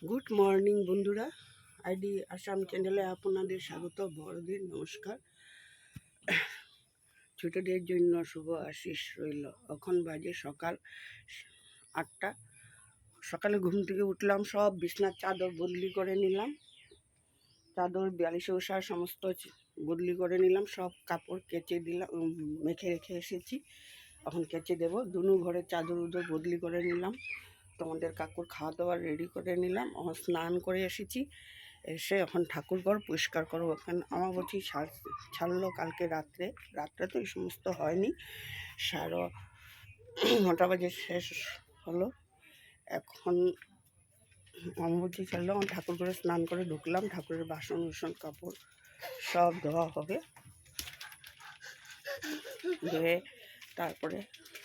Good morning বন্ধুরা, ID Assam চ্যানেলে আপনাদের স্বাগত। বড়দিন নমস্কার। ছোটদের জন্য শুভ আশিস রইল। এখন বাজে সকাল 8টা। সকালে ঘুম থেকে উঠলাম, সব বিছনার চাদর বদলি করে নিলাম, চাদর বালিশে ওষার সমস্ত বদলি করে নিলাম, সব কাপড় কেচে দিলাম, মেখে রেখে এসেছি। এখন কেচে দেবো। দুনু ঘরের চাদর উদর বদলি করে নিলাম, তোমাদের কাকুর খাওয়া দাওয়া রেডি করে নিলাম। এখন স্নান করে এসেছি, এসে এখন ঠাকুরঘর পরিষ্কার করবো। ওখানে আমাবতী ছাড়লো কালকে রাত্রে তো এই সমস্ত হয়নি। 9:30 বাজে শেষ হলো। এখন আমাবতী ছাড়লো, আমার ঠাকুরঘরে স্নান করে ঢুকলাম। ঠাকুরের বাসন উসন কাপড় সব ধোয়া হবে, ধুয়ে তারপরে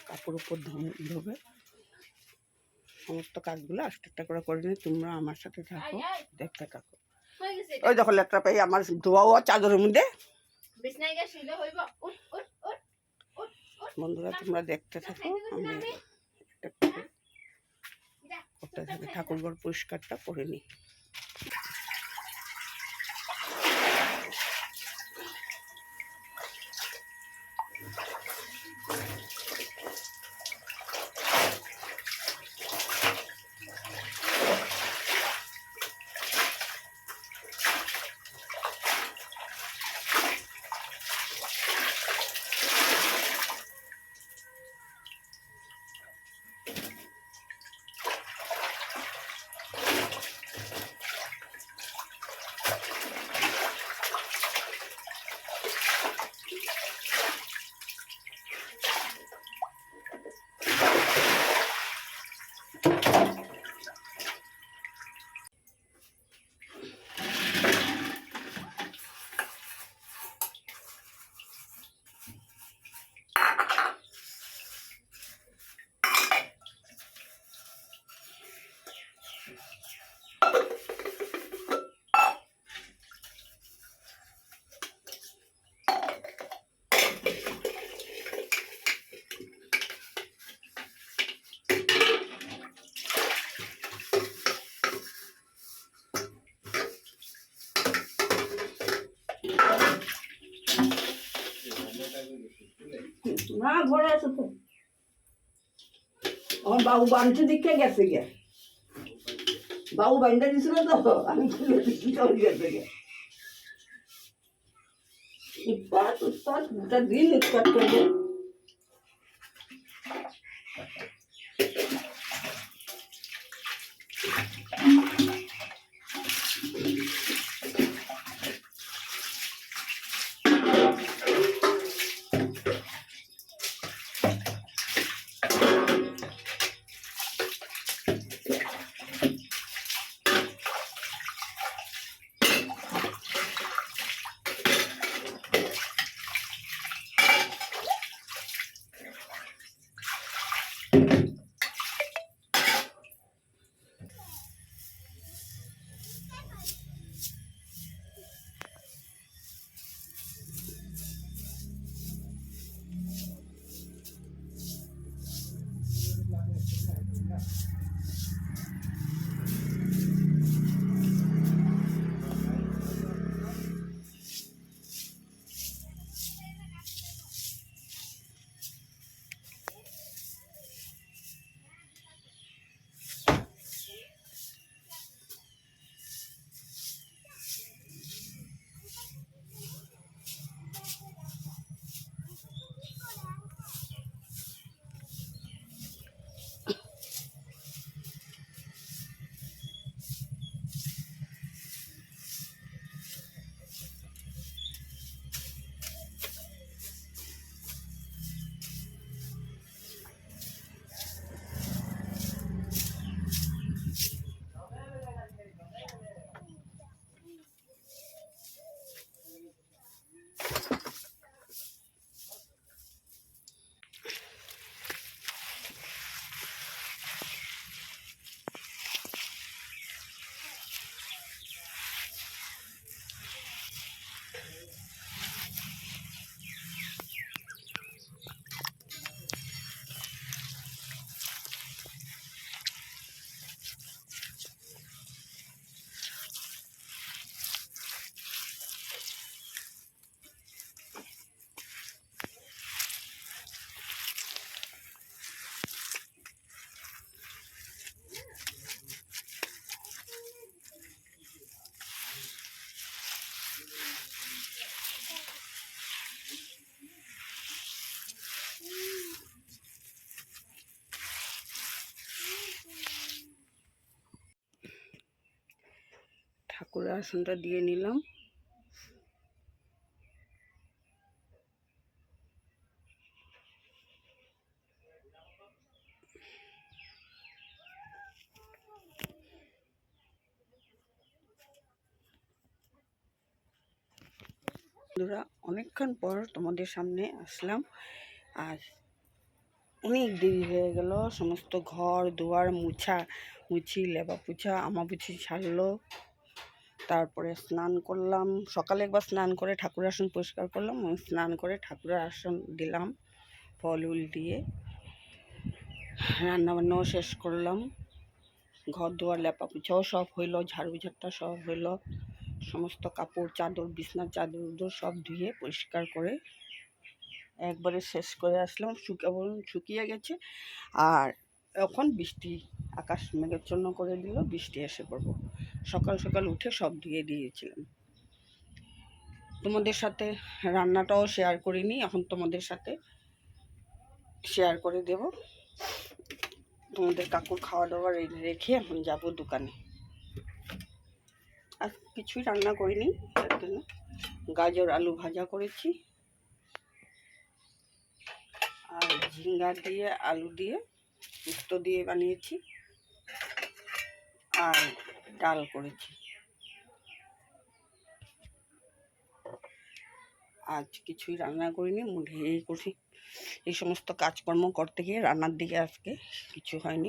কাপড় উপর ধোবে। সমস্ত কাজগুলো আস্তে করে নিয়ে তোমরা আমার সাথে থাকো, দেখতে থাকো। ওই দেখো লেট্রা পাই আমার ধোয়া চাদরের মধ্যে। বন্ধুরা তোমরা দেখতে থাকো, আমি করতে থাকি, ঠাকুরঘর পরিষ্কারটা করে নিই। না ঘরে আছে তো, আমার বাবু বাড়িতে দিকে গেছে গে, বাবু বাড়িটা দিছিল তো, আমি খুলে দিচ্ছি গেছে গে। উৎপাত গোটা দিন উৎপাত করবো। ঠাকুরের আসনটা দিয়ে নিলাম। বন্ধুরা, অনেকক্ষণ পর তোমাদের সামনে আসলাম। আর অনেক দেরি হয়ে গেল, সমস্ত ঘর দুয়ার মুছি লেপা পুছা আমাপুছি ছাড়লো। তারপরে স্নান করলাম, সকালে একবার স্নান করে ঠাকুরের আসন পরিষ্কার করলাম, স্নান করে ঠাকুরের আসন দিলাম ফল উল দিয়ে। রান্নাবান্নাও শেষ করলাম, ঘর দুয়ার লেপা পুছাও সব হইলো, ঝাড়ু ঝাড়টা সব হইলো। সমস্ত কাপড় চাদর বিছনার চাদর সব ধুয়ে পরিষ্কার করে একবারে শেষ করে আসলাম। শুকিয়ে গেছে। আর এখন বৃষ্টি, আকাশ মেঘাচ্ছন্ন করে দিল, বৃষ্টি এসে পড়বো। সকাল সকাল উঠে সব ধুয়ে দিয়েছিলাম। তোমাদের সাথে রান্নাটাও শেয়ার করিনি, এখন তোমাদের সাথে শেয়ার করে দেব। তোমাদের কাকুর খাওয়া দাওয়া রেখে এখন যাব দোকানে। আর কিছুই রান্না করিনি, তার জন্য গাজর আলু ভাজা করেছি, আর ঝিঙ্গা দিয়ে আলু দিয়ে উস্তো দিয়ে বানিয়েছি, আর ডাল করেছি। আজ কিছুই রান্না করিনি, মুড়ে এই করছি। এই সমস্ত কাজকর্ম করতে গিয়ে রান্নার দিকে আজকে কিছু হয়নি,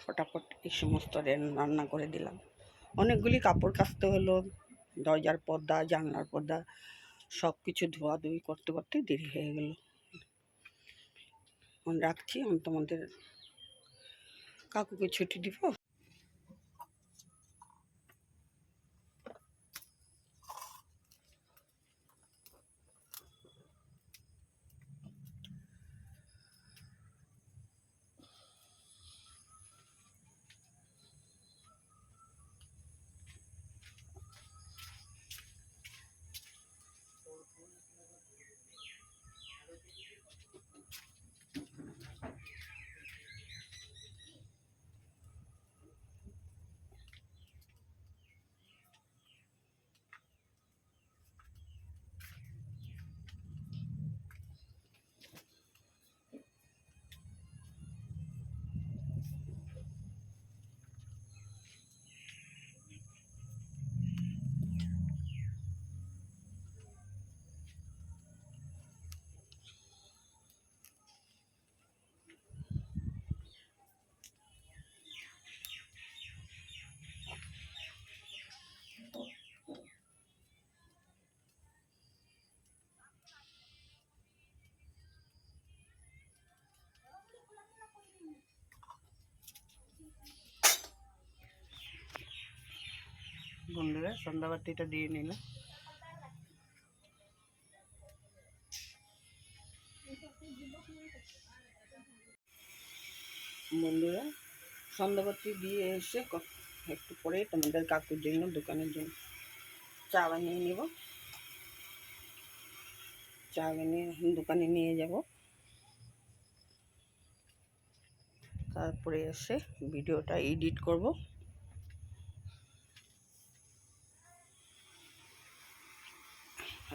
ফটাফট এই সমস্ত রান্না করে দিলাম। অনেকগুলি কাপড় কাচতে হলো, দরজার পর্দা জানলার পর্দা সব কিছু ধোয়াধুয়ি করতে করতে দেরি হয়ে গেল। এখন রাখছি, আমি তোমাদের কাকুকে ছুটি দিব। বন্ধুরা, সন্ধ্যাবাতিটা দিয়ে নিলাম। বন্ধুরা, সন্ধ্যাবাতি দিয়ে এসে একটু পরে তোমাদের কাকুর জন্য দোকানের জন্য চা বানিয়ে নেব। চা বানিয়ে দোকানে নিয়ে যাব, তারপরে এসে ভিডিওটা এডিট করব।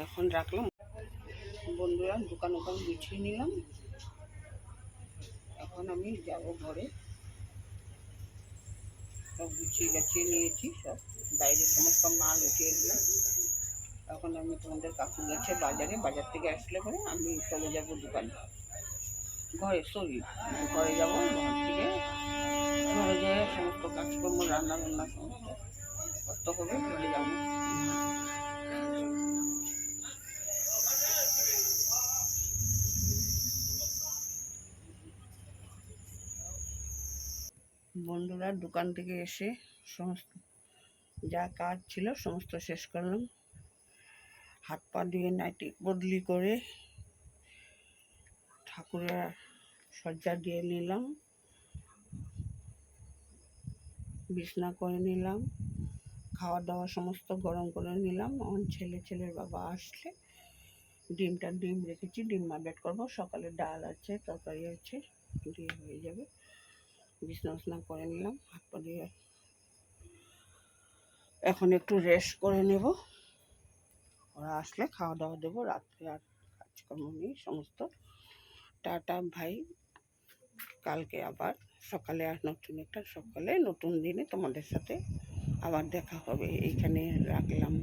এখন রাখলাম। বন্ধুরা, দোকান গুছিয়ে নিলাম, এখন আমি যাব ঘরে। সব গুছিয়ে গাছিয়ে নিয়েছি, সব বাইরে সমস্ত মাল উঠিয়ে দিলাম। এখন আমি তোমাদের কাকু গেছে বাজারে, বাজার থেকে আসলে পরে আমি চলে যাব দোকানে, ঘরে ঘরে যাব। ঘর থেকে ঘরে যেয়ে সমস্ত কাজকর্ম রান্না বান্না সমস্ত করতে হবে, ঘরে যাব। বন্ধুরা, দোকান থেকে এসে সমস্ত যা কাজ ছিল সমস্ত শেষ করলাম। হাত পা ধুয়ে নাইটি বদলি করে ঠাকুরের সজ্জা দিয়ে নিলাম, বিছনা করে নিলাম, খাওয়া দাওয়া সমস্ত গরম করে নিলাম। আমার ছেলের বাবা আসলে ডিম রেখেছি, ডিম মাবেট করবো। সকালে ডাল আছে, তরকারি আছে, দিয়ে হয়ে যাবে। বিছনা করে নিলাম, হাত পা দিয়ে এখন একটু রেস্ট করে নেব, ওরা আসলে খাওয়া দাওয়া দেবো। রাত্রে আর কাজকর্ম নেই সমস্ত। টাটা ভাই, কালকে আবার সকালে আর নতুন একটা সকালে নতুন দিনে তোমাদের সাথে আবার দেখা হবে। এইখানে রাখলাম।